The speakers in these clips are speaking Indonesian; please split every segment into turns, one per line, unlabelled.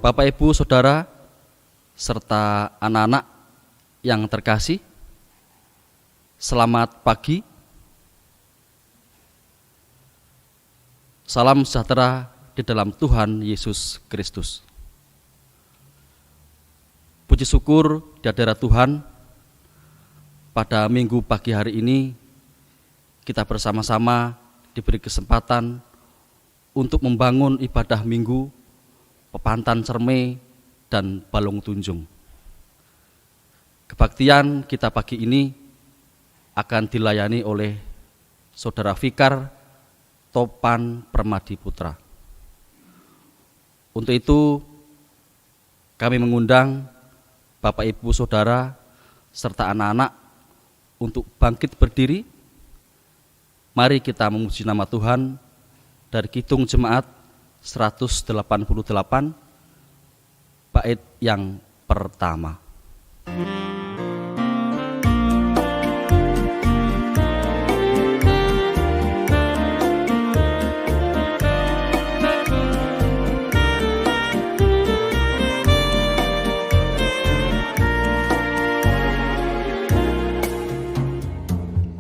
Bapak, Ibu, Saudara, serta anak-anak yang terkasih, selamat pagi. Salam sejahtera di dalam Tuhan Yesus Kristus. Puji syukur di hadirat Tuhan, pada minggu pagi hari ini kita bersama-sama diberi kesempatan untuk membangun ibadah minggu, pepantan cerme, dan balong tunjung. Kebaktian kita pagi ini akan dilayani oleh Saudara Fikar Topan Permadi Putra. Untuk itu kami mengundang Bapak, Ibu, Saudara, serta anak-anak untuk bangkit berdiri. Mari kita memuji nama Tuhan dari Kidung Jemaat 188, bait yang pertama.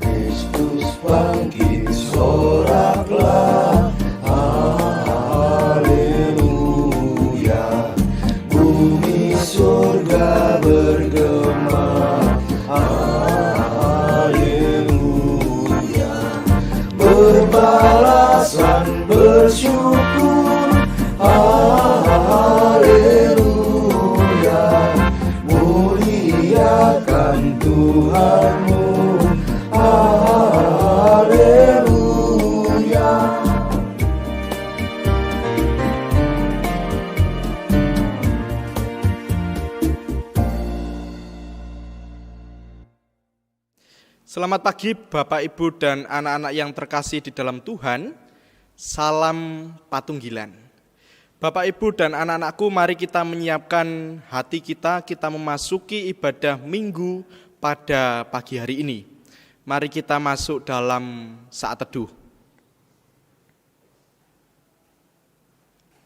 Kristus bangkit, soraklah, haleluya. Bumi surga bergema, haleluya. Berbalasan bersyukur, haleluya. Muliakan Tuhanmu, haleluya.
Selamat pagi Bapak, Ibu, dan anak-anak yang terkasih di dalam Tuhan. Salam Patunggilan. Bapak, Ibu, dan anak-anakku, mari kita menyiapkan hati kita memasuki ibadah minggu pada pagi hari ini. Mari kita masuk dalam saat teduh.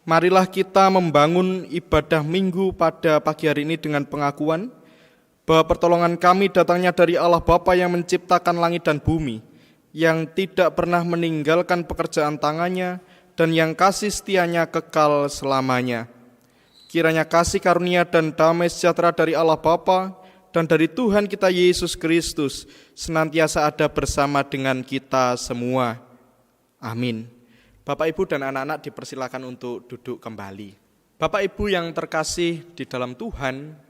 Marilah kita membangun ibadah minggu pada pagi hari ini dengan pengakuan bahwa pertolongan kami datangnya dari Allah Bapa yang menciptakan langit dan bumi, yang tidak pernah meninggalkan pekerjaan tangannya, dan yang kasih setianya kekal selamanya. Kiranya kasih karunia dan damai sejahtera dari Allah Bapa dan dari Tuhan kita Yesus Kristus senantiasa ada bersama dengan kita semua. Amin. Bapak, Ibu, dan anak-anak dipersilakan untuk duduk kembali. Bapak, Ibu yang terkasih di dalam Tuhan,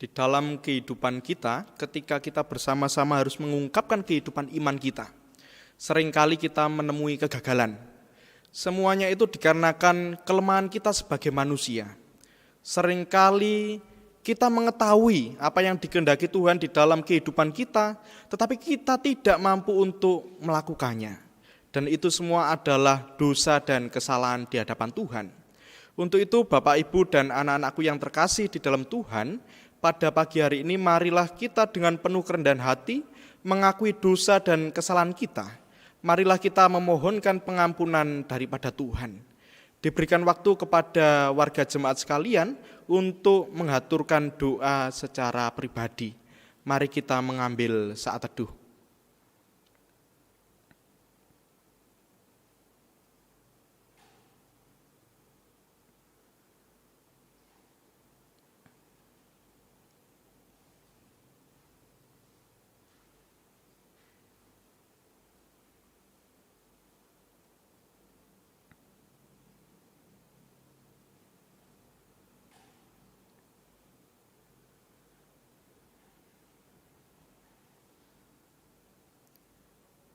di dalam kehidupan kita, ketika kita bersama-sama harus mengungkapkan kehidupan iman kita, seringkali kita menemui kegagalan. Semuanya itu dikarenakan kelemahan kita sebagai manusia. Seringkali kita mengetahui apa yang dikehendaki Tuhan di dalam kehidupan kita, tetapi kita tidak mampu untuk melakukannya. Dan itu semua adalah dosa dan kesalahan di hadapan Tuhan. Untuk itu Bapak, Ibu, dan anak-anakku yang terkasih di dalam Tuhan, pada pagi hari ini marilah kita dengan penuh kerendahan hati mengakui dosa dan kesalahan kita. Marilah kita memohonkan pengampunan daripada Tuhan. Diberikan waktu kepada warga jemaat sekalian untuk mengaturkan doa secara pribadi. Mari kita mengambil saat teduh.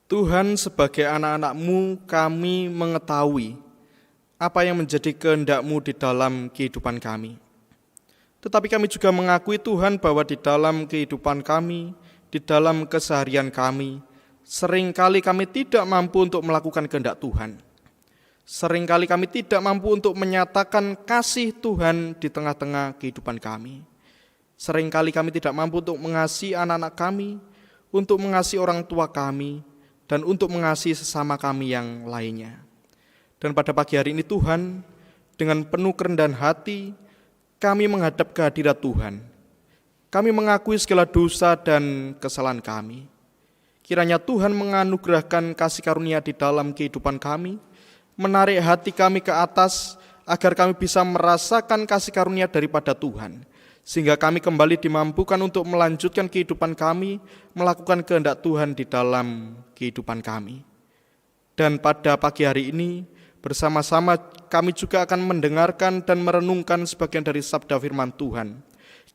Tuhan, sebagai anak-anak-Mu kami mengetahui apa yang menjadi kehendak-Mu di dalam kehidupan kami. Tetapi kami juga mengakui Tuhan bahwa di dalam kehidupan kami, di dalam keseharian kami, seringkali kami tidak mampu untuk melakukan kehendak Tuhan. Seringkali kami tidak mampu untuk menyatakan kasih Tuhan di tengah-tengah kehidupan kami. Seringkali kami tidak mampu untuk mengasihi anak-anak kami, untuk mengasihi orang tua kami, dan untuk mengasihi sesama kami yang lainnya. Dan pada pagi hari ini Tuhan, dengan penuh kerendahan hati, kami menghadap ke hadirat Tuhan. Kami mengakui segala dosa dan kesalahan kami. Kiranya Tuhan menganugerahkan kasih karunia di dalam kehidupan kami, menarik hati kami ke atas, agar kami bisa merasakan kasih karunia daripada Tuhan, sehingga kami kembali dimampukan untuk melanjutkan kehidupan kami, melakukan kehendak Tuhan di dalam kehidupan kami. Dan pada pagi hari ini, bersama-sama kami juga akan mendengarkan dan merenungkan sebagian dari sabda firman Tuhan.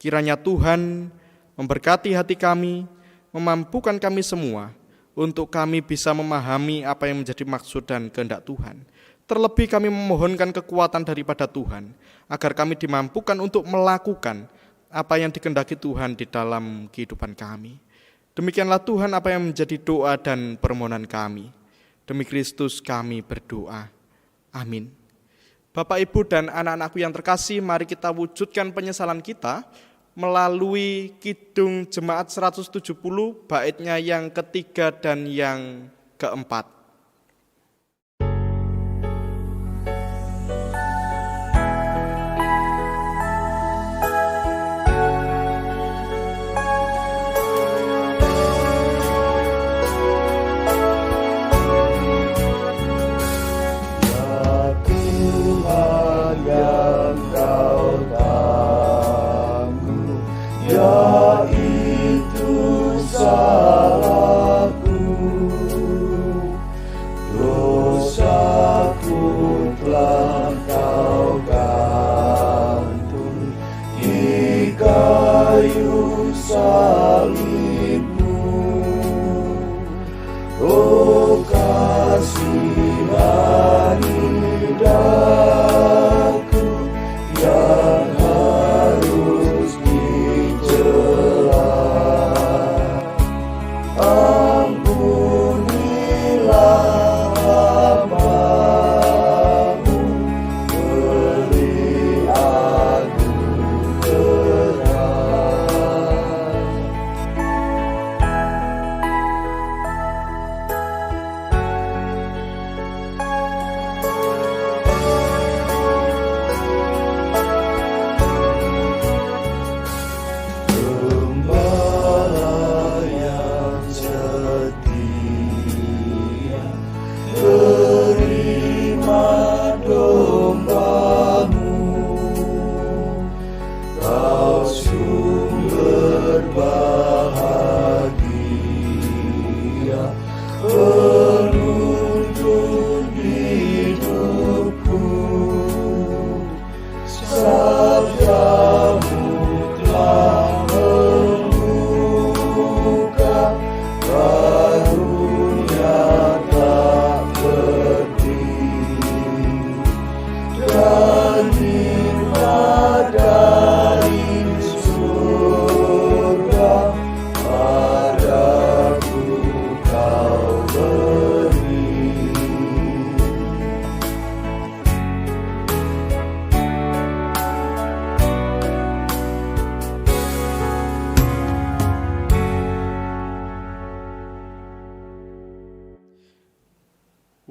Kiranya Tuhan memberkati hati kami, memampukan kami semua untuk kami bisa memahami apa yang menjadi maksud dan kehendak Tuhan. Terlebih kami memohonkan kekuatan daripada Tuhan, agar kami dimampukan untuk melakukan apa yang dikehendaki Tuhan di dalam kehidupan kami. Demikianlah Tuhan apa yang menjadi doa dan permohonan kami. Demi Kristus kami berdoa. Amin. Bapak, Ibu, dan anak-anakku yang terkasih, mari kita wujudkan penyesalan kita melalui Kidung Jemaat 170, baitnya yang ketiga dan yang keempat.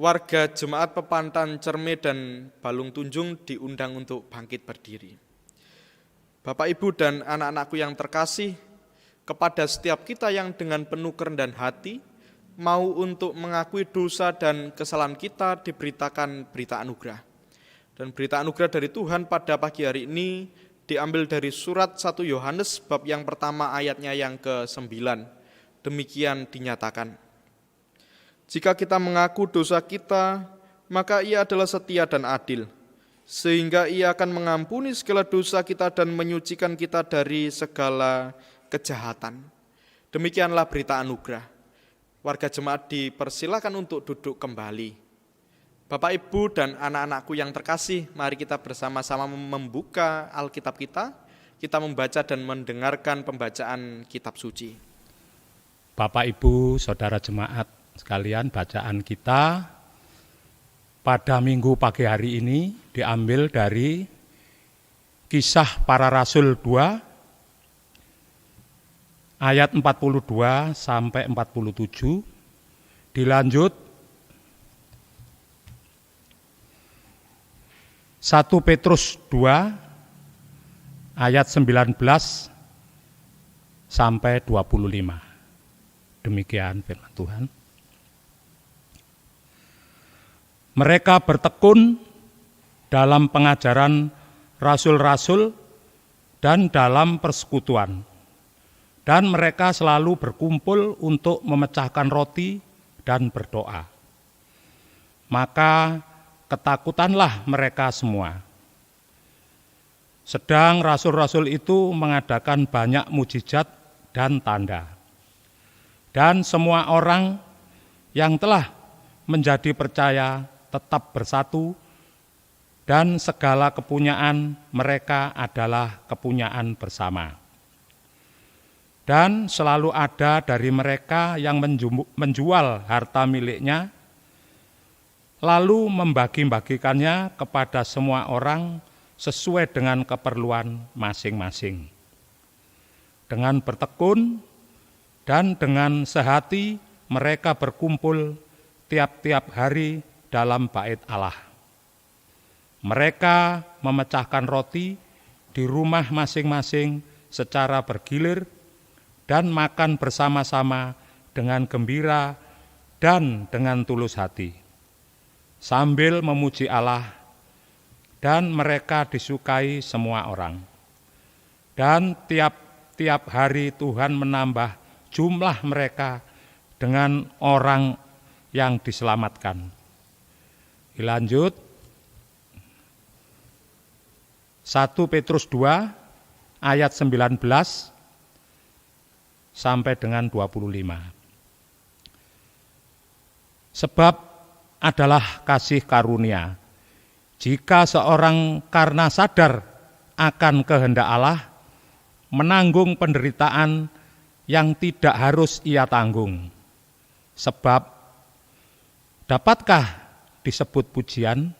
Warga Jemaat Pepantan Cerme dan Balung Tunjung diundang untuk bangkit berdiri. Bapak, Ibu, dan anak-anakku yang terkasih, kepada setiap kita yang dengan penuh kerendahan hati mau untuk mengakui dosa dan kesalahan kita diberitakan berita anugerah. Dan berita anugerah dari Tuhan pada pagi hari ini diambil dari surat 1 Yohanes bab yang pertama ayatnya yang ke-9. Demikian dinyatakan. Jika kita mengaku dosa kita, maka Ia adalah setia dan adil, sehingga Ia akan mengampuni segala dosa kita dan menyucikan kita dari segala kejahatan. Demikianlah berita anugerah. Warga jemaat dipersilakan untuk duduk kembali. Bapak, Ibu, dan anak-anakku yang terkasih, mari kita bersama-sama membuka Alkitab kita. Kita membaca dan mendengarkan pembacaan kitab suci.
Bapak, Ibu, saudara jemaat sekalian, bacaan kita pada minggu pagi hari ini diambil dari Kisah Para Rasul 2 ayat 42 sampai 47, dilanjut 1 Petrus 2 ayat 19 sampai 25. Demikian firman Tuhan. Mereka bertekun dalam pengajaran rasul-rasul dan dalam persekutuan. Dan mereka selalu berkumpul untuk memecahkan roti dan berdoa. Maka ketakutanlah mereka semua. Sedang rasul-rasul itu mengadakan banyak mujizat dan tanda. Dan semua orang yang telah menjadi percaya tetap bersatu, dan segala kepunyaan mereka adalah kepunyaan bersama. Dan selalu ada dari mereka yang menjual harta miliknya, lalu membagi-bagikannya kepada semua orang sesuai dengan keperluan masing-masing. Dengan bertekun dan dengan sehati mereka berkumpul tiap-tiap hari dalam bait Allah. Mereka memecahkan roti di rumah masing-masing secara bergilir dan makan bersama-sama dengan gembira dan dengan tulus hati, sambil memuji Allah, dan mereka disukai semua orang. Dan tiap-tiap hari Tuhan menambah jumlah mereka dengan orang yang diselamatkan. Dilanjut, 1 Petrus 2 ayat 19 sampai dengan 25. Sebab adalah kasih karunia, jika seorang karena sadar akan kehendak Allah, menanggung penderitaan yang tidak harus ia tanggung. Sebab dapatkah disebut pujian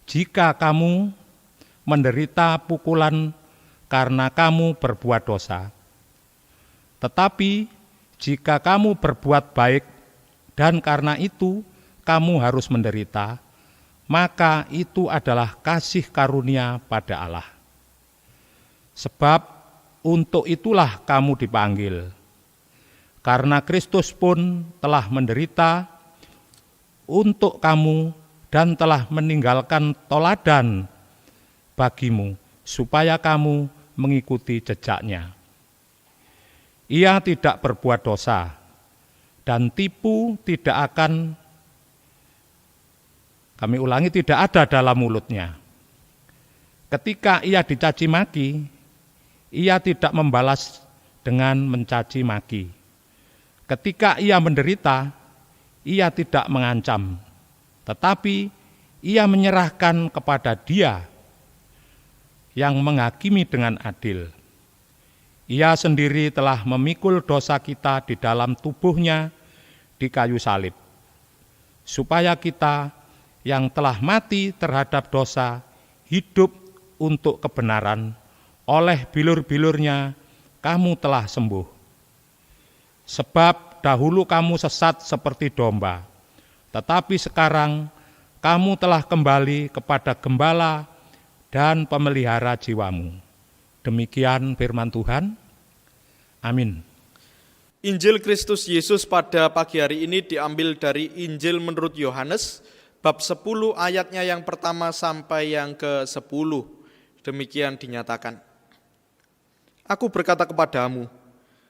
jika kamu menderita pukulan karena kamu berbuat dosa? Tetapi jika kamu berbuat baik dan karena itu kamu harus menderita, maka itu adalah kasih karunia pada Allah. Sebab untuk itulah kamu dipanggil, karena Kristus pun telah menderita untuk kamu dan telah meninggalkan teladan bagimu, supaya kamu mengikuti jejaknya. Ia tidak berbuat dosa, dan tipu tidak akan, kami ulangi, tidak ada dalam mulutnya. Ketika ia dicaci maki, ia tidak membalas dengan mencaci maki. Ketika ia menderita, ia tidak mengancam, tetapi ia menyerahkan kepada Dia yang menghakimi dengan adil. Ia sendiri telah memikul dosa kita di dalam tubuhnya di kayu salib, supaya kita yang telah mati terhadap dosa hidup untuk kebenaran. Oleh bilur-bilurnya kamu telah sembuh. Sebab dahulu kamu sesat seperti domba, tetapi sekarang kamu telah kembali kepada gembala dan pemelihara jiwamu. Demikian firman Tuhan. Amin.
Injil Kristus Yesus pada pagi hari ini diambil dari Injil menurut Yohanes, bab 10 ayatnya yang pertama sampai yang ke-10. Demikian dinyatakan. Aku berkata kepadamu,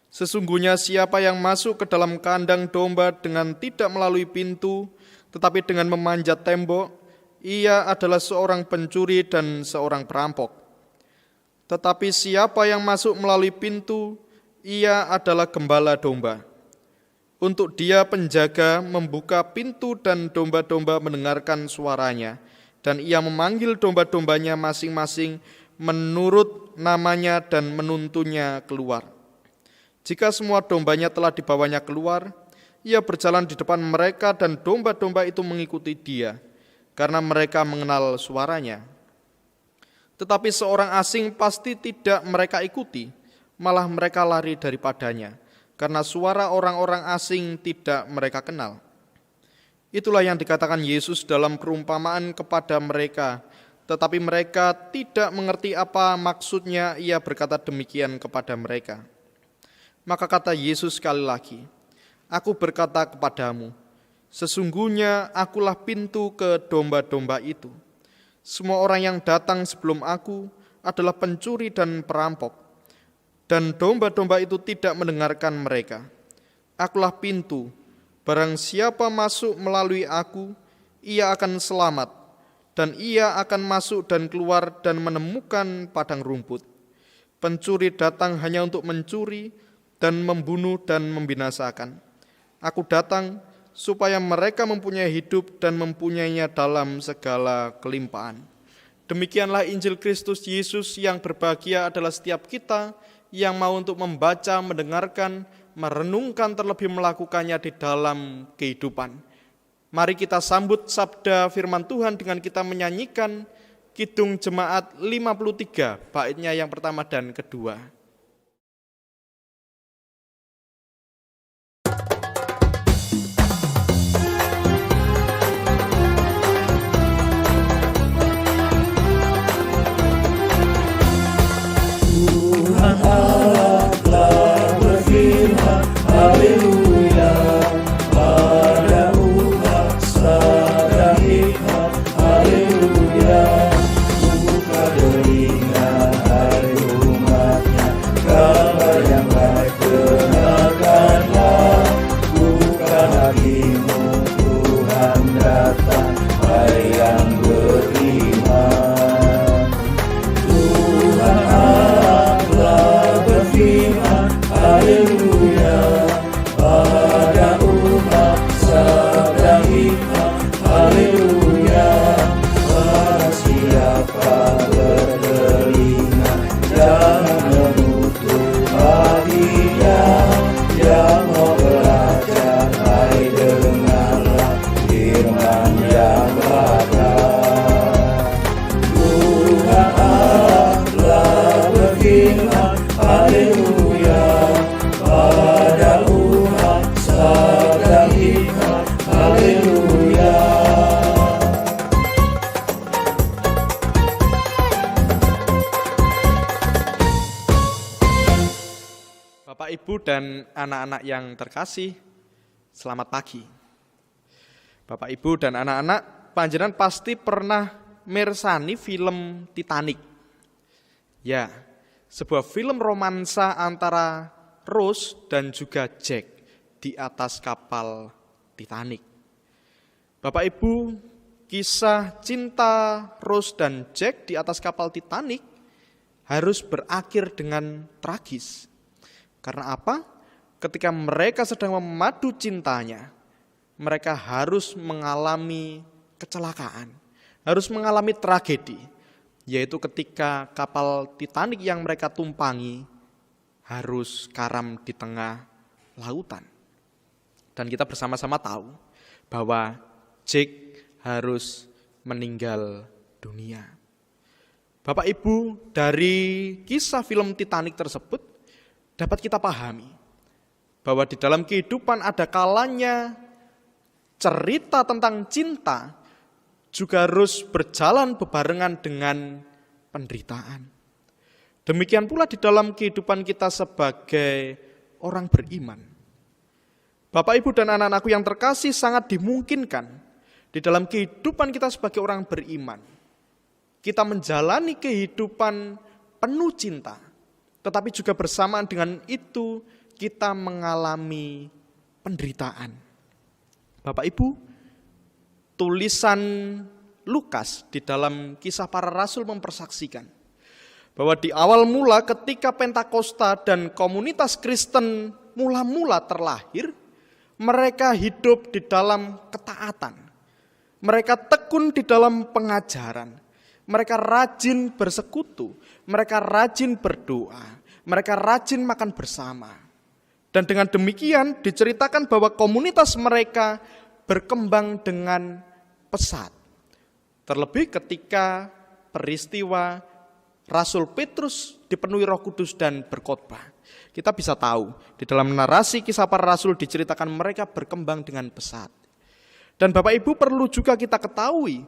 sesungguhnya siapa yang masuk ke dalam kandang domba dengan tidak melalui pintu, tetapi dengan memanjat tembok, ia adalah seorang pencuri dan seorang perampok. Tetapi siapa yang masuk melalui pintu, ia adalah gembala domba. Untuk dia penjaga membuka pintu dan domba-domba mendengarkan suaranya, dan ia memanggil domba-dombanya masing-masing menurut namanya dan menuntunnya keluar. Jika semua dombanya telah dibawanya keluar, ia berjalan di depan mereka dan domba-domba itu mengikuti dia, karena mereka mengenal suaranya. Tetapi seorang asing pasti tidak mereka ikuti, malah mereka lari daripadanya, karena suara orang-orang asing tidak mereka kenal. Itulah yang dikatakan Yesus dalam perumpamaan kepada mereka tetapi mereka tidak mengerti apa maksudnya ia berkata demikian kepada mereka. Maka kata Yesus sekali lagi, "Aku berkata kepadamu, sesungguhnya akulah pintu ke domba-domba itu. Semua orang yang datang sebelum aku adalah pencuri dan perampok, dan domba-domba itu tidak mendengarkan mereka. Akulah pintu, barang siapa masuk melalui aku, ia akan selamat, dan ia akan masuk dan keluar dan menemukan padang rumput. Pencuri datang hanya untuk mencuri dan membunuh dan membinasakan. Aku datang supaya mereka mempunyai hidup dan mempunyainya dalam segala kelimpahan." Demikianlah Injil Kristus Yesus. Yang berbahagia adalah setiap kita yang mau untuk membaca, mendengarkan, merenungkan, terlebih melakukannya di dalam kehidupan. Mari kita sambut sabda firman Tuhan dengan kita menyanyikan Kidung Jemaat 53, baitnya yang pertama dan kedua.
Tuhan Allah telah berfirman, haleluya, pada umat sadar hikmat, haleluya. Buka telinga hai umatnya, kabar yang baik dengarkanlah. Bukan hatimu, Tuhan datang, hai yang beriman. Tuhan Allah berfirman, haleluya, pada umat sabda hikmat, haleluya. Pada siapa bertelinga, jangan menutup hatinya. Yang mau belajar, hai dengarlah firman yang bakar. Tuhan Allah berfirman, haleluya, pada umat sabda hikmat, haleluya.
Bapak, Ibu, dan anak-anak yang terkasih, selamat pagi. Bapak, Ibu, dan anak-anak, panjenengan pasti pernah mirsani film Titanic. Ya, sebuah film romansa antara Rose dan juga Jack di atas kapal Titanic. Bapak, Ibu, kisah cinta Rose dan Jack di atas kapal Titanic harus berakhir dengan tragis. Karena apa? Ketika mereka sedang memadu cintanya, mereka harus mengalami kecelakaan, harus mengalami tragedi, yaitu ketika kapal Titanic yang mereka tumpangi harus karam di tengah lautan. Dan kita bersama-sama tahu bahwa Jack harus meninggal dunia. Bapak, Ibu, dari kisah film Titanic tersebut dapat kita pahami bahwa di dalam kehidupan ada kalanya cerita tentang cinta juga harus berjalan bebarengan dengan penderitaan. Demikian pula di dalam kehidupan kita sebagai orang beriman. Bapak, Ibu, dan anak-anakku yang terkasih, sangat dimungkinkan di dalam kehidupan kita sebagai orang beriman, kita menjalani kehidupan penuh cinta, tetapi juga bersamaan dengan itu kita mengalami penderitaan. Bapak, Ibu, tulisan Lukas di dalam Kisah Para Rasul mempersaksikan bahwa di awal mula ketika Pentakosta dan komunitas Kristen mula-mula terlahir, mereka hidup di dalam ketaatan. Mereka tekun di dalam pengajaran. Mereka rajin bersekutu, mereka rajin berdoa, mereka rajin makan bersama. Dan dengan demikian diceritakan bahwa komunitas mereka berkembang dengan pesat. Terlebih ketika peristiwa Rasul Petrus dipenuhi Roh Kudus dan berkhotbah. Kita bisa tahu di dalam narasi Kisah Para Rasul diceritakan mereka berkembang dengan pesat. Dan Bapak, Ibu, perlu juga kita ketahui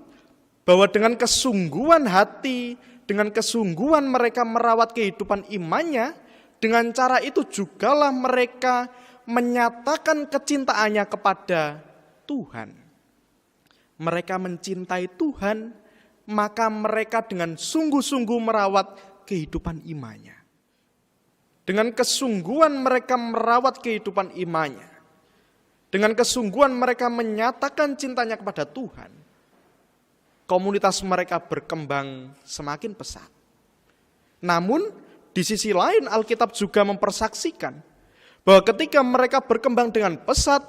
bahwa dengan kesungguhan hati, dengan kesungguhan mereka merawat kehidupan imannya, dengan cara itu jugalah mereka menyatakan kecintaannya kepada Tuhan. Mereka mencintai Tuhan, maka mereka dengan sungguh-sungguh merawat kehidupan imannya. Dengan kesungguhan mereka merawat kehidupan imannya. Dengan kesungguhan mereka menyatakan cintanya kepada Tuhan. Komunitas mereka berkembang semakin pesat. Namun, di sisi lain Alkitab juga mempersaksikan bahwa ketika mereka berkembang dengan pesat,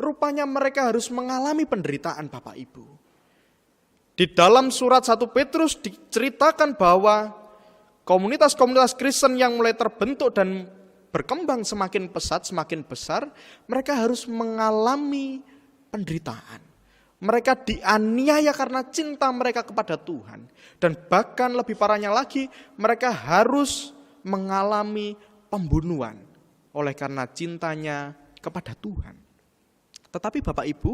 rupanya mereka harus mengalami penderitaan, Bapak Ibu. Di dalam surat 1 Petrus diceritakan bahwa komunitas-komunitas Kristen yang mulai terbentuk dan berkembang semakin pesat, semakin besar, mereka harus mengalami penderitaan. Mereka dianiaya karena cinta mereka kepada Tuhan. Dan bahkan lebih parahnya lagi, mereka harus mengalami pembunuhan oleh karena cintanya kepada Tuhan. Tetapi Bapak Ibu,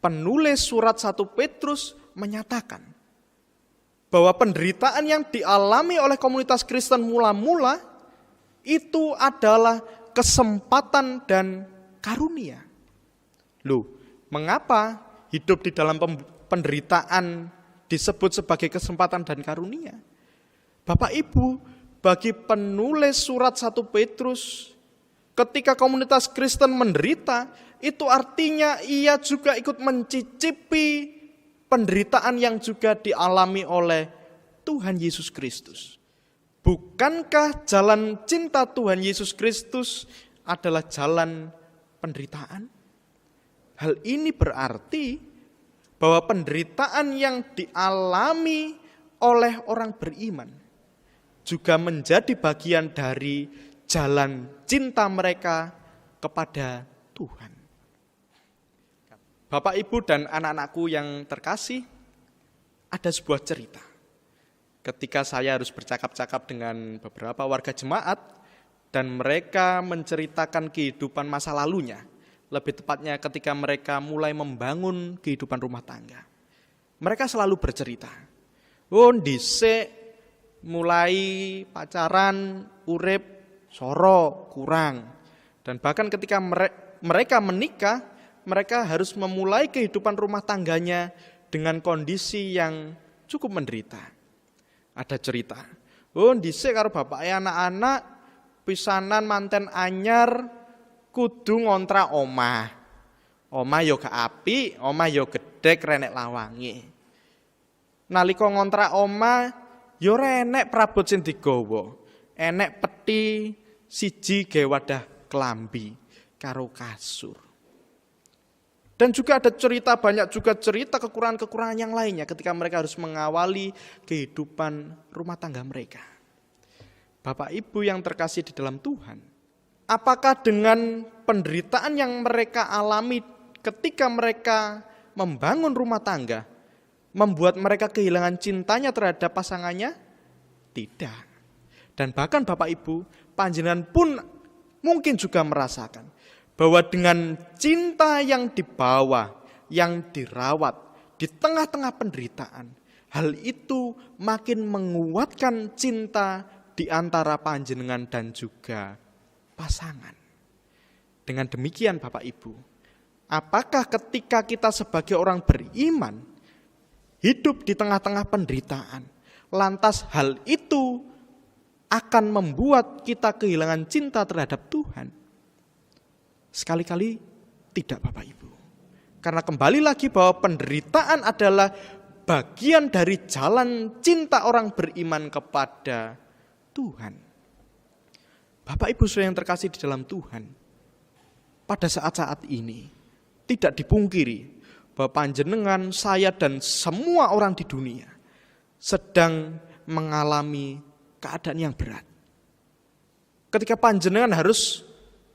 penulis surat 1 Petrus menyatakan bahwa penderitaan yang dialami oleh komunitas Kristen mula-mula itu adalah kesempatan dan karunia. Loh, mengapa hidup di dalam penderitaan disebut sebagai kesempatan dan karunia? Bapak Ibu, bagi penulis surat 1 Petrus, ketika komunitas Kristen menderita, itu artinya ia juga ikut mencicipi penderitaan yang juga dialami oleh Tuhan Yesus Kristus. Bukankah jalan cinta Tuhan Yesus Kristus adalah jalan penderitaan? Hal ini berarti bahwa penderitaan yang dialami oleh orang beriman juga menjadi bagian dari jalan cinta mereka kepada Tuhan. Bapak, Ibu, dan anak-anakku yang terkasih, ada sebuah cerita. Ketika saya harus bercakap-cakap dengan beberapa warga jemaat, dan mereka menceritakan kehidupan masa lalunya, lebih tepatnya ketika mereka mulai membangun kehidupan rumah tangga. Mereka selalu bercerita, dhisik mulai pacaran, urip, soro, kurang. Dan bahkan ketika mereka menikah, mereka harus memulai kehidupan rumah tangganya dengan kondisi yang cukup menderita. Ada cerita, dhisik karo bapake anak-anak pisanan manten anyar kudu ngontrak omah. Omah yo gak apik, omah yo gedhek renek lawange. Nalika ngontrak omah yo renek prabot sing digawa. Enek peti siji gawe wadah klambi karo kasur. Dan juga ada banyak cerita kekurangan-kekurangan yang lainnya ketika mereka harus mengawali kehidupan rumah tangga mereka. Bapak Ibu yang terkasih di dalam Tuhan, apakah dengan penderitaan yang mereka alami ketika mereka membangun rumah tangga, membuat mereka kehilangan cintanya terhadap pasangannya? Tidak. Dan bahkan Bapak Ibu, panjenengan pun mungkin juga merasakan bahwa dengan cinta yang dibawa, yang dirawat di tengah-tengah penderitaan, hal itu makin menguatkan cinta di antara panjenengan dan juga pasangan. Dengan demikian Bapak Ibu, apakah ketika kita sebagai orang beriman hidup di tengah-tengah penderitaan, lantas hal itu akan membuat kita kehilangan cinta terhadap Tuhan? Sekali-kali tidak, Bapak Ibu. Karena kembali lagi bahwa penderitaan adalah bagian dari jalan cinta orang beriman kepada Tuhan. Bapak Ibu saudara yang terkasih di dalam Tuhan, pada saat-saat ini tidak dipungkiri bahwa panjenengan, saya, dan semua orang di dunia sedang mengalami keadaan yang berat. Ketika panjenengan harus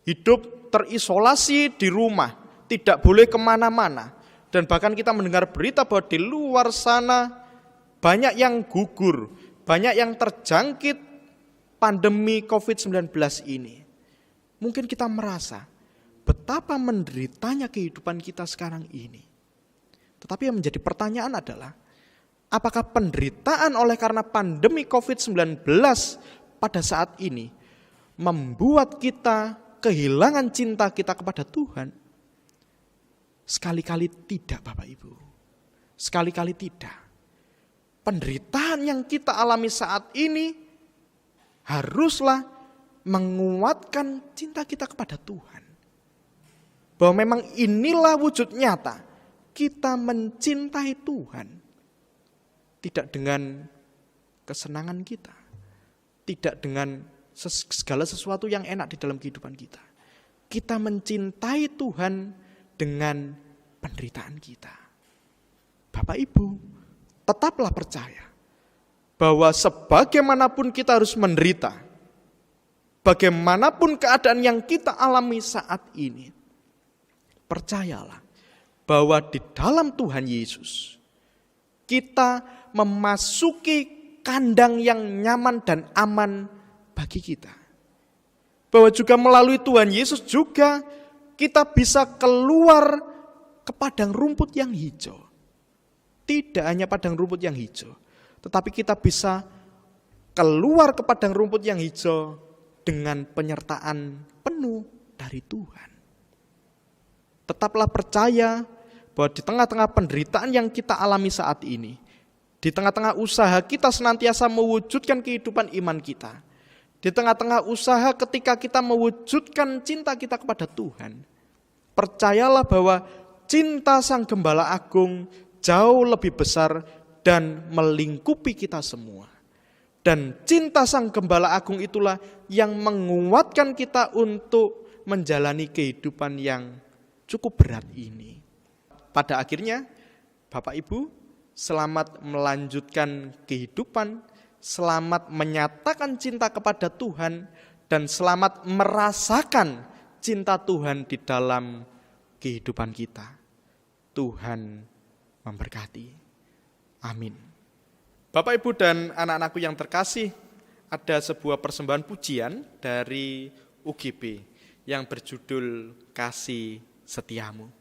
hidup terisolasi di rumah, tidak boleh kemana-mana. Dan bahkan kita mendengar berita bahwa di luar sana banyak yang gugur, banyak yang terjangkit pandemi COVID-19 ini. Mungkin kita merasa betapa menderitanya kehidupan kita sekarang ini. Tetapi yang menjadi pertanyaan adalah, Apakah penderitaan oleh karena pandemi COVID-19 pada saat ini membuat kita kehilangan cinta kita kepada Tuhan? Sekali-kali tidak, Bapak Ibu. Sekali-kali tidak. Penderitaan yang kita alami saat ini haruslah menguatkan cinta kita kepada Tuhan. Bahwa memang inilah wujud nyata kita mencintai Tuhan. Tidak dengan kesenangan kita. Tidak dengan segala sesuatu yang enak di dalam kehidupan kita. Kita mencintai Tuhan dengan penderitaan kita. Bapak Ibu, tetaplah percaya bahwa sebagaimanapun kita harus menderita, bagaimanapun keadaan yang kita alami saat ini, percayalah bahwa di dalam Tuhan Yesus kita memasuki kandang yang nyaman dan aman bagi kita. Bahwa juga melalui Tuhan Yesus juga kita bisa keluar ke padang rumput yang hijau. Tidak hanya padang rumput yang hijau, tetapi kita bisa keluar ke padang rumput yang hijau dengan penyertaan penuh dari Tuhan. Tetaplah percaya bahwa di tengah-tengah penderitaan yang kita alami saat ini, di tengah-tengah usaha kita senantiasa mewujudkan kehidupan iman kita, di tengah-tengah usaha ketika kita mewujudkan cinta kita kepada Tuhan, percayalah bahwa cinta Sang Gembala Agung jauh lebih besar dan melingkupi kita semua. Dan cinta Sang Gembala Agung itulah yang menguatkan kita untuk menjalani kehidupan yang cukup berat ini. Pada akhirnya, Bapak Ibu, selamat melanjutkan kehidupan, selamat menyatakan cinta kepada Tuhan, dan selamat merasakan cinta Tuhan di dalam kehidupan kita. Tuhan memberkati. Amin. Bapak, Ibu, dan anak-anakku yang terkasih, ada sebuah persembahan pujian dari UGB yang berjudul Kasih Setiamu.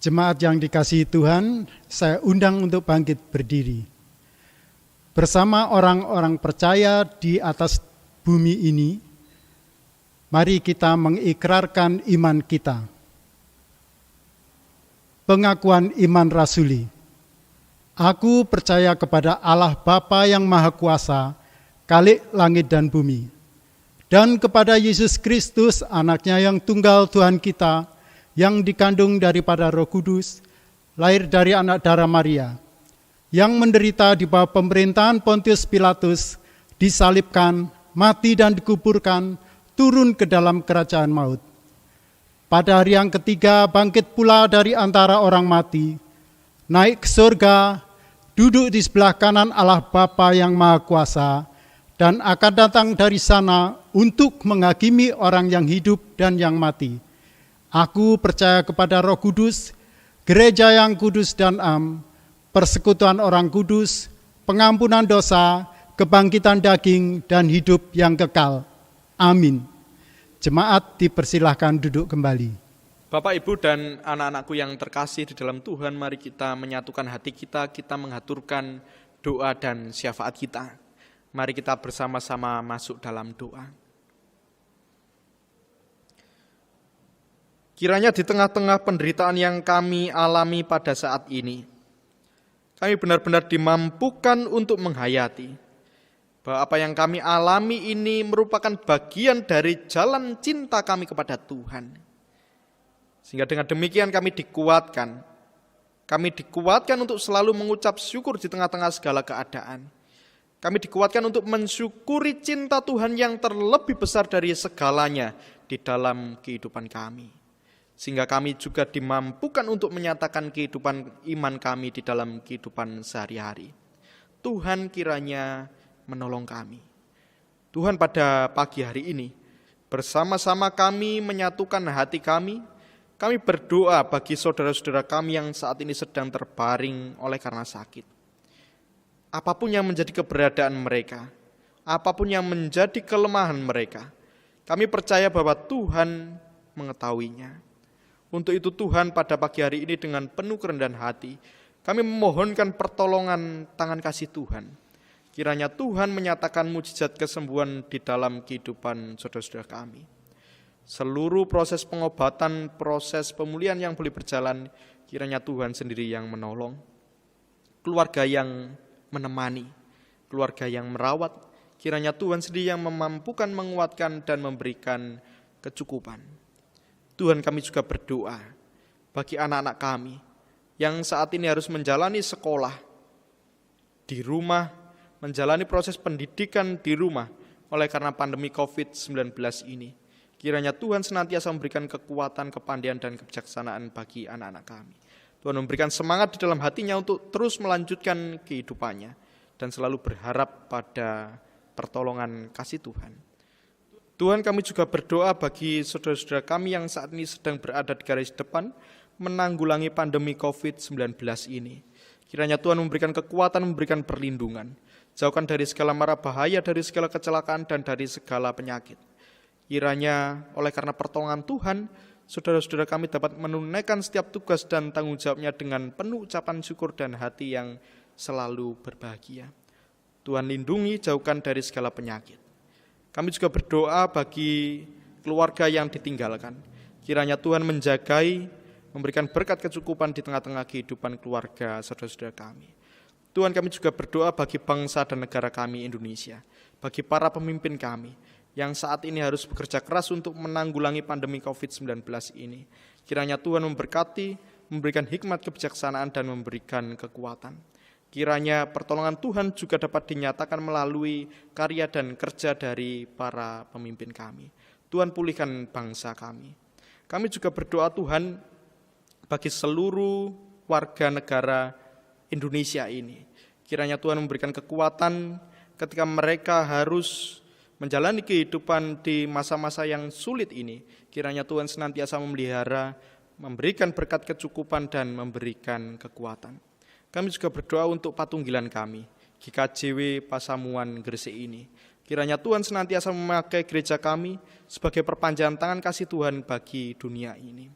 Jemaat yang dikasihi Tuhan, saya undang untuk bangkit berdiri. Bersama orang-orang percaya di atas bumi ini, mari kita mengikrarkan iman kita. Pengakuan iman rasuli. Aku percaya kepada Allah Bapa yang Maha Kuasa, Khalik langit dan bumi, dan kepada Yesus Kristus, anaknya yang tunggal Tuhan kita, yang dikandung daripada Roh Kudus, lahir dari anak darah Maria, yang menderita di bawah pemerintahan Pontius Pilatus, disalibkan, mati dan dikuburkan, turun ke dalam kerajaan maut. Pada hari yang ketiga bangkit pula dari antara orang mati, naik ke surga, duduk di sebelah kanan Allah Bapa yang Maha Kuasa, dan akan datang dari sana untuk menghakimi orang yang hidup dan yang mati. Aku percaya kepada Roh Kudus, gereja yang kudus dan am, persekutuan orang kudus, pengampunan dosa, kebangkitan daging, dan hidup yang kekal. Amin. Jemaat dipersilahkan duduk kembali.
Bapak, Ibu, dan anak-anakku yang terkasih di dalam Tuhan, mari kita menyatukan hati kita mengaturkan doa dan syafaat kita. Mari kita bersama-sama masuk dalam doa. Kiranya di tengah-tengah penderitaan yang kami alami pada saat ini, kami benar-benar dimampukan untuk menghayati bahwa apa yang kami alami ini merupakan bagian dari jalan cinta kami kepada Tuhan. Sehingga dengan demikian kami dikuatkan. Kami dikuatkan untuk selalu mengucap syukur di tengah-tengah segala keadaan. Kami dikuatkan untuk mensyukuri cinta Tuhan yang terlebih besar dari segalanya di dalam kehidupan kami. Sehingga kami juga dimampukan untuk menyatakan kehidupan iman kami di dalam kehidupan sehari-hari. Tuhan kiranya menolong kami. Tuhan, pada pagi hari ini, bersama-sama kami menyatukan hati kami berdoa bagi saudara-saudara kami yang saat ini sedang terbaring oleh karena sakit. Apapun yang menjadi keberadaan mereka, apapun yang menjadi kelemahan mereka, kami percaya bahwa Tuhan mengetahuinya. Untuk itu Tuhan, pada pagi hari ini dengan penuh kerendahan hati, kami memohonkan pertolongan tangan kasih Tuhan. Kiranya Tuhan menyatakan mujizat kesembuhan di dalam kehidupan saudara-saudara kami. Seluruh proses pengobatan, proses pemulihan yang boleh berjalan, kiranya Tuhan sendiri yang menolong. Keluarga yang menemani, keluarga yang merawat, kiranya Tuhan sendiri yang memampukan, menguatkan, dan memberikan kecukupan. Tuhan, kami juga berdoa bagi anak-anak kami yang saat ini harus menjalani sekolah di rumah, menjalani proses pendidikan di rumah oleh karena pandemi COVID-19 ini. Kiranya Tuhan senantiasa memberikan kekuatan, kepandaian, dan kebijaksanaan bagi anak-anak kami. Tuhan memberikan semangat di dalam hatinya untuk terus melanjutkan kehidupannya dan selalu berharap pada pertolongan kasih Tuhan. Tuhan, kami juga berdoa bagi saudara-saudara kami yang saat ini sedang berada di garis depan menanggulangi pandemi COVID-19 ini. Kiranya Tuhan memberikan kekuatan, memberikan perlindungan. Jauhkan dari segala mara bahaya, dari segala kecelakaan, dan dari segala penyakit. Kiranya oleh karena pertolongan Tuhan, saudara-saudara kami dapat menunaikan setiap tugas dan tanggung jawabnya dengan penuh ucapan syukur dan hati yang selalu berbahagia. Tuhan lindungi, jauhkan dari segala penyakit. Kami juga berdoa bagi keluarga yang ditinggalkan. Kiranya Tuhan menjagai, memberikan berkat kecukupan di tengah-tengah kehidupan keluarga saudara-saudara kami. Tuhan, kami juga berdoa bagi bangsa dan negara kami Indonesia, bagi para pemimpin kami yang saat ini harus bekerja keras untuk menanggulangi pandemi COVID-19 ini. Kiranya Tuhan memberkati, memberikan hikmat kebijaksanaan dan memberikan kekuatan. Kiranya pertolongan Tuhan juga dapat dinyatakan melalui karya dan kerja dari para pemimpin kami. Tuhan, pulihkan bangsa kami. Kami juga berdoa Tuhan bagi seluruh warga negara Indonesia ini. Kiranya Tuhan memberikan kekuatan ketika mereka harus menjalani kehidupan di masa-masa yang sulit ini. Kiranya Tuhan senantiasa memelihara, memberikan berkat kecukupan dan memberikan kekuatan. Kami juga berdoa untuk patunggilan kami, GKJW Pasamuan Gresik ini. Kiranya Tuhan senantiasa memakai gereja kami sebagai perpanjangan tangan kasih Tuhan bagi dunia ini.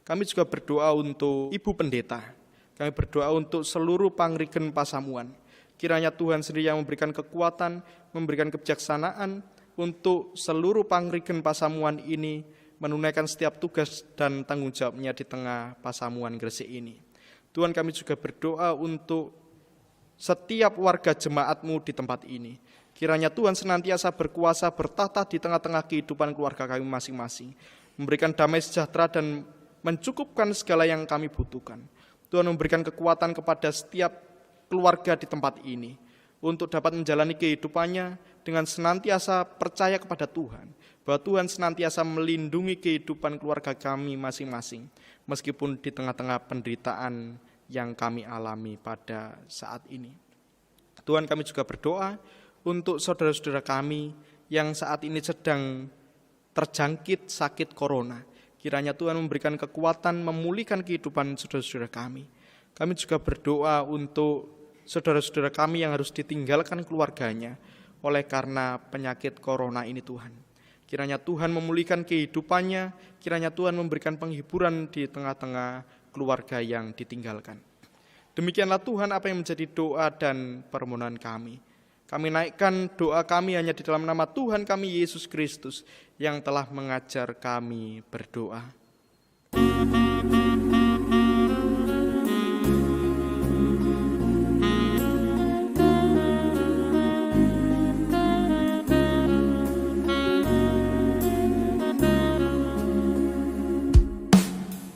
Kami juga berdoa untuk Ibu Pendeta. Kami berdoa untuk seluruh pangrigen Pasamuan. Kiranya Tuhan sendiri yang memberikan kekuatan, memberikan kebijaksanaan untuk seluruh pangrigen Pasamuan ini menunaikan setiap tugas dan tanggung jawabnya di tengah Pasamuan Gresik ini. Tuhan, kami juga berdoa untuk setiap warga jemaat-Mu di tempat ini. Kiranya Tuhan senantiasa berkuasa bertata di tengah-tengah kehidupan keluarga kami masing-masing, memberikan damai sejahtera dan mencukupkan segala yang kami butuhkan. Tuhan memberikan kekuatan kepada setiap keluarga di tempat ini untuk dapat menjalani kehidupannya dengan senantiasa percaya kepada Tuhan, bahwa Tuhan senantiasa melindungi kehidupan keluarga kami masing-masing, meskipun di tengah-tengah penderitaan yang kami alami pada saat ini. Tuhan, kami juga berdoa untuk saudara-saudara kami yang saat ini sedang terjangkit sakit corona. Kiranya Tuhan memberikan kekuatan memulihkan kehidupan saudara-saudara kami. Kami juga berdoa untuk saudara-saudara kami yang harus ditinggalkan keluarganya oleh karena penyakit corona ini, Tuhan. Kiranya Tuhan memulihkan kehidupannya, kiranya Tuhan memberikan penghiburan di tengah-tengah keluarga yang ditinggalkan. Demikianlah Tuhan apa yang menjadi doa dan permohonan kami. Kami naikkan doa kami hanya di dalam nama Tuhan kami Yesus Kristus yang telah mengajar kami berdoa.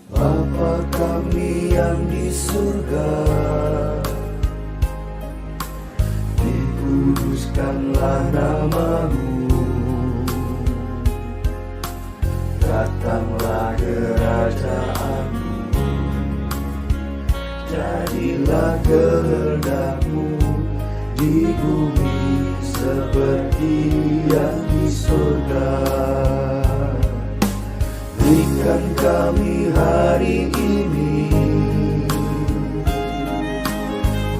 Bapa kami yang di surga, dikuduskanlah nama-Mu, datanglah kerajaan-Mu, jadilah kehendak-Mu di bumi seperti yang di surga. Berikan kami hari ini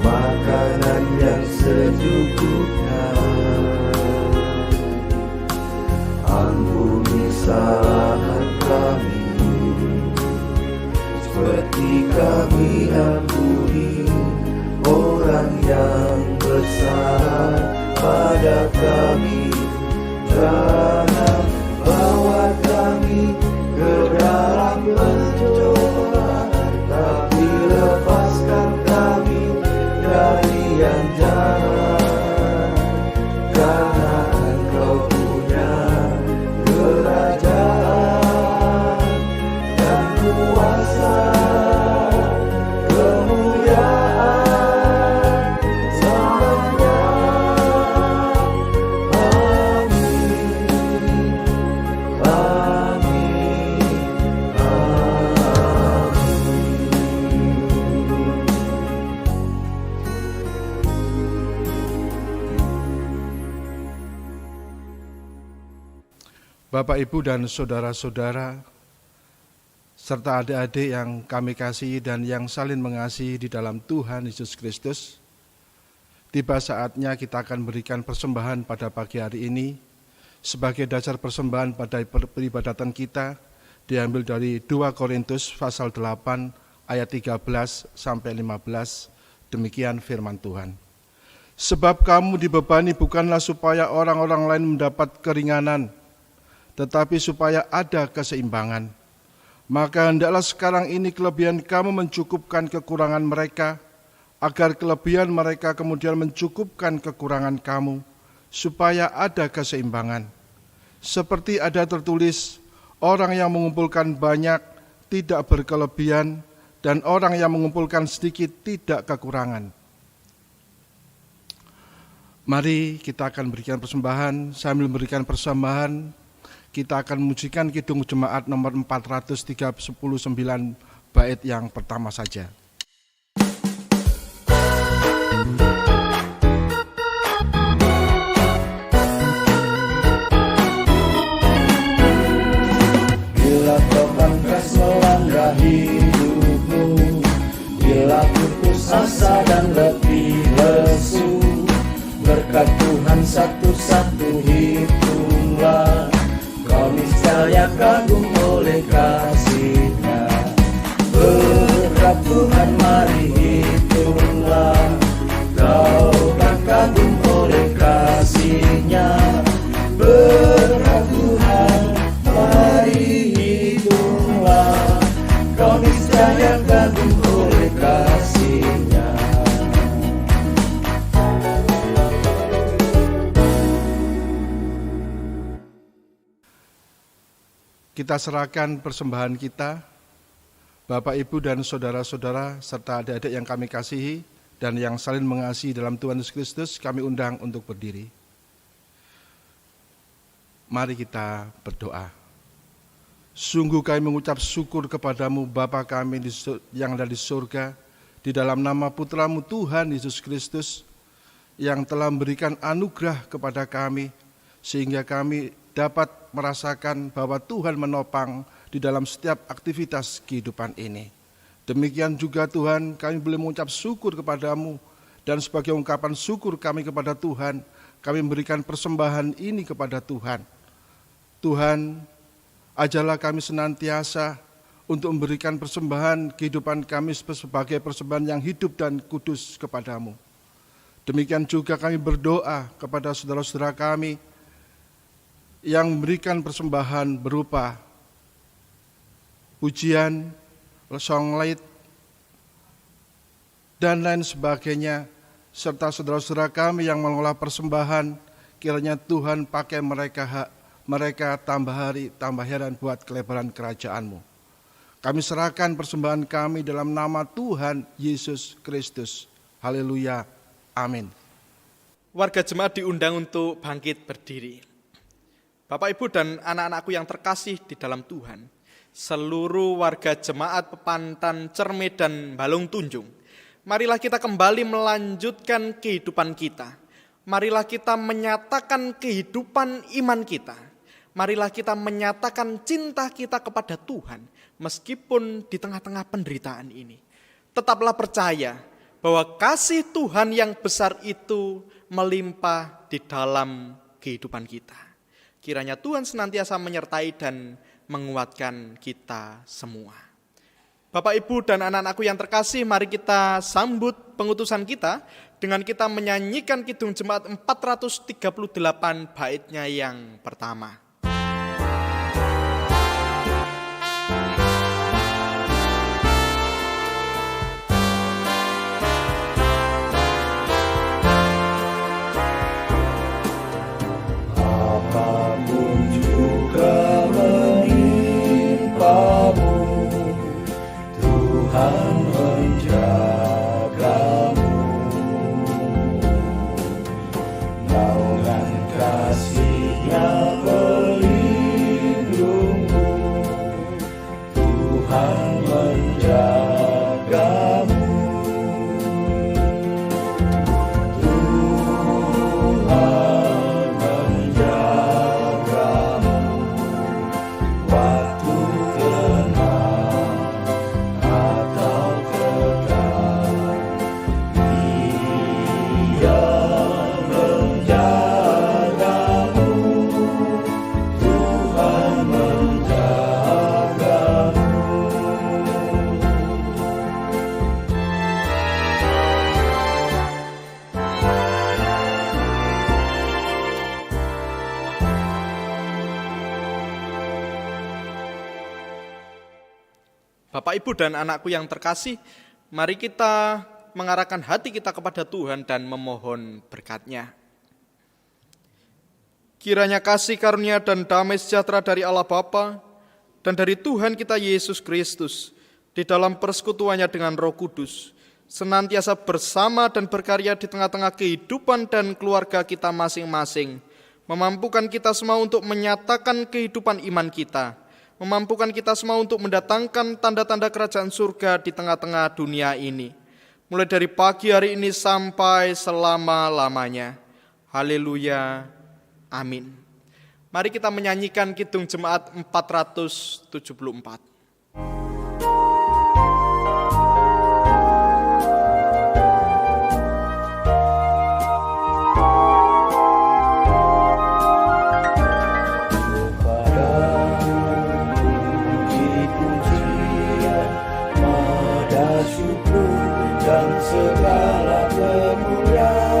makanan yang secukupnya. Ampuni kesalahan kami seperti kami ampuni orang yang bersalah pada kami. Jangan bawa kami ke dalam pencobaan, tapi lepaskan kami dari yang jahat. Karena Engkau punya kerajaan dan kuasa, kemuliaan selamanya.
Bapak, Ibu, dan saudara-saudara, serta adik-adik yang kami kasihi dan yang saling mengasihi di dalam Tuhan Yesus Kristus, tiba saatnya kita akan berikan persembahan pada pagi hari ini. Sebagai dasar persembahan pada peribadatan kita, diambil dari 2 Korintus pasal 8 ayat 13 sampai 15, demikian firman Tuhan. Sebab kamu dibebani bukanlah supaya orang-orang lain mendapat keringanan, tetapi supaya ada keseimbangan. Maka hendaklah sekarang ini kelebihan kamu mencukupkan kekurangan mereka, agar kelebihan mereka kemudian mencukupkan kekurangan kamu, supaya ada keseimbangan. Seperti ada tertulis, orang yang mengumpulkan banyak tidak berkelebihan, dan orang yang mengumpulkan sedikit tidak kekurangan. Mari kita akan berikan persembahan. Sambil memberikan persembahan, kita akan memujikan Kidung Jemaat nomor 439 bait yang pertama saja.
Bila kau pangkas melanggar hidupmu, bila putus asa dan letih lesu, berkat Tuhan satu-satu hitunglah, kau niscaya kagum oleh kasih-Nya. yang kagum oleh kasih-Nya.
Kita serahkan persembahan kita, Bapak, Ibu, dan saudara-saudara, serta adik-adik yang kami kasihi, dan yang saling mengasihi dalam Tuhan Yesus Kristus, kami undang untuk berdiri. Mari kita berdoa. Sungguh kami mengucap syukur kepadamu, Bapa kami yang ada di surga, di dalam nama Putra-Mu Tuhan Yesus Kristus, yang telah memberikan anugerah kepada kami, sehingga kami dapat merasakan bahwa Tuhan menopang di dalam setiap aktivitas kehidupan ini. Demikian juga Tuhan, kami boleh mengucap syukur kepadamu, dan sebagai ungkapan syukur kami kepada Tuhan, kami memberikan persembahan ini kepada Tuhan. Tuhan, ajarlah kami senantiasa untuk memberikan persembahan kehidupan kami sebagai persembahan yang hidup dan kudus kepadamu. Demikian juga kami berdoa kepada saudara-saudara kami yang memberikan persembahan berupa pujian, song lead, dan lain sebagainya, serta saudara-saudara kami yang mengolah persembahan, kiranya Tuhan pakai mereka tambah hari, tambah heran buat kelebaran kerajaan-Mu. Kami serahkan persembahan kami dalam nama Tuhan Yesus Kristus. Haleluya. Amin.
Warga jemaat diundang untuk bangkit berdiri. Bapak, Ibu, dan anak-anakku yang terkasih di dalam Tuhan, seluruh warga jemaat Pepantan, Cerme, dan Balung Tunjung, marilah kita kembali melanjutkan kehidupan kita. Marilah kita menyatakan kehidupan iman kita. Marilah kita menyatakan cinta kita kepada Tuhan, meskipun di tengah-tengah penderitaan ini. Tetaplah percaya bahwa kasih Tuhan yang besar itu melimpah di dalam kehidupan kita. Kiranya Tuhan senantiasa menyertai dan menguatkan kita semua. Bapak, Ibu, dan anak-anakku yang terkasih, mari kita sambut pengutusan kita dengan kita menyanyikan Kidung Jemaat 438 baitnya yang pertama.
Tuhan menjagamu, naungan kasih-Nya pelindungmu. Tuhan menjagamu, Tuhan menjagamu, waktu tenang atau tegang, Dia menjagamu, Tuhan menjagamu.
Bapak, Ibu, dan anakku yang terkasih, mari kita mengarahkan hati kita kepada Tuhan dan memohon berkat-Nya. Kiranya kasih karunia dan damai sejahtera dari Allah Bapa dan dari Tuhan kita Yesus Kristus di dalam persekutuannya dengan Roh Kudus senantiasa bersama dan berkarya di tengah-tengah kehidupan dan keluarga kita masing-masing, memampukan kita semua untuk menyatakan kehidupan iman kita, memampukan kita semua untuk mendatangkan tanda-tanda kerajaan surga di tengah-tengah dunia ini, mulai dari pagi hari ini sampai selama-lamanya. Haleluya. Amin. Mari kita menyanyikan Kidung Jemaat 474.
Syukur dan segala kemuliaan